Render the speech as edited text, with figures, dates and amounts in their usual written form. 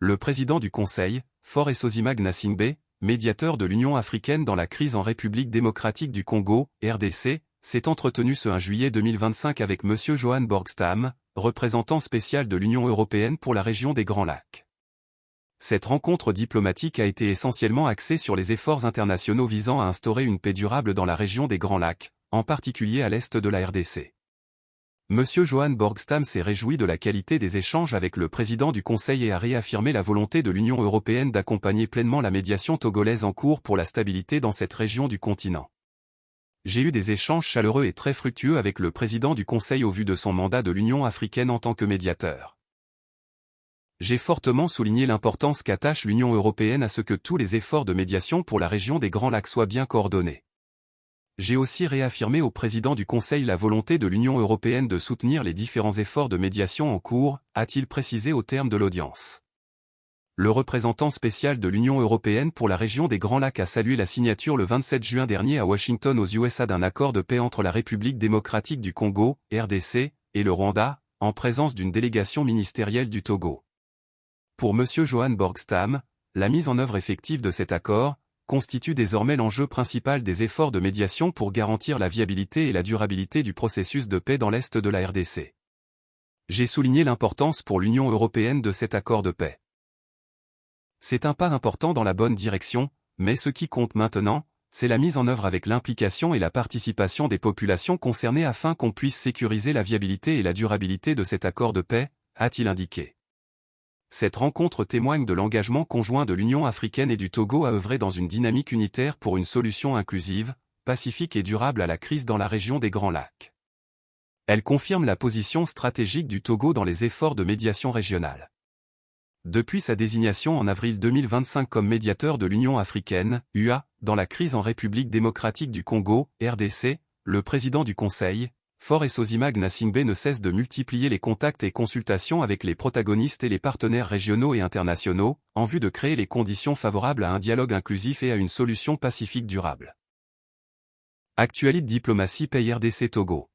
Le président du Conseil, Faure Essozimag Gnassingbé, médiateur de l'Union africaine dans la crise en République démocratique du Congo, RDC, s'est entretenu ce 1 juillet 2025 avec M. Johan Borgstam, représentant spécial de l'Union européenne pour la région des Grands Lacs. Cette rencontre diplomatique a été essentiellement axée sur les efforts internationaux visant à instaurer une paix durable dans la région des Grands Lacs, en particulier à l'est de la RDC. M. Johan Borgstam s'est réjoui de la qualité des échanges avec le président du Conseil et a réaffirmé la volonté de l'Union européenne d'accompagner pleinement la médiation togolaise en cours pour la stabilité dans cette région du continent. J'ai eu des échanges chaleureux et très fructueux avec le président du Conseil au vu de son mandat de l'Union africaine en tant que médiateur. J'ai fortement souligné l'importance qu'attache l'Union européenne à ce que tous les efforts de médiation pour la région des Grands Lacs soient bien coordonnés. J'ai aussi réaffirmé au président du Conseil la volonté de l'Union européenne de soutenir les différents efforts de médiation en cours, a-t-il précisé au terme de l'audience. Le représentant spécial de l'Union européenne pour la région des Grands Lacs a salué la signature le 27 juin dernier à Washington aux USA d'un accord de paix entre la République démocratique du Congo, RDC, et le Rwanda, en présence d'une délégation ministérielle du Togo. Pour M. Johan Borgstam, la mise en œuvre effective de cet accord constitue désormais l'enjeu principal des efforts de médiation pour garantir la viabilité et la durabilité du processus de paix dans l'est de la RDC. J'ai souligné l'importance pour l'Union européenne de cet accord de paix. C'est un pas important dans la bonne direction, mais ce qui compte maintenant, c'est la mise en œuvre avec l'implication et la participation des populations concernées afin qu'on puisse sécuriser la viabilité et la durabilité de cet accord de paix, a-t-il indiqué. Cette rencontre témoigne de l'engagement conjoint de l'Union africaine et du Togo à œuvrer dans une dynamique unitaire pour une solution inclusive, pacifique et durable à la crise dans la région des Grands Lacs. Elle confirme la position stratégique du Togo dans les efforts de médiation régionale. Depuis sa désignation en avril 2025 comme médiateur de l'Union africaine, UA, dans la crise en République démocratique du Congo, RDC, le président du Conseil, Faure Essozimag Gnassingbé ne cesse de multiplier les contacts et consultations avec les protagonistes et les partenaires régionaux et internationaux, en vue de créer les conditions favorables à un dialogue inclusif et à une solution pacifique durable. Actualité diplomatie pays RDC Togo.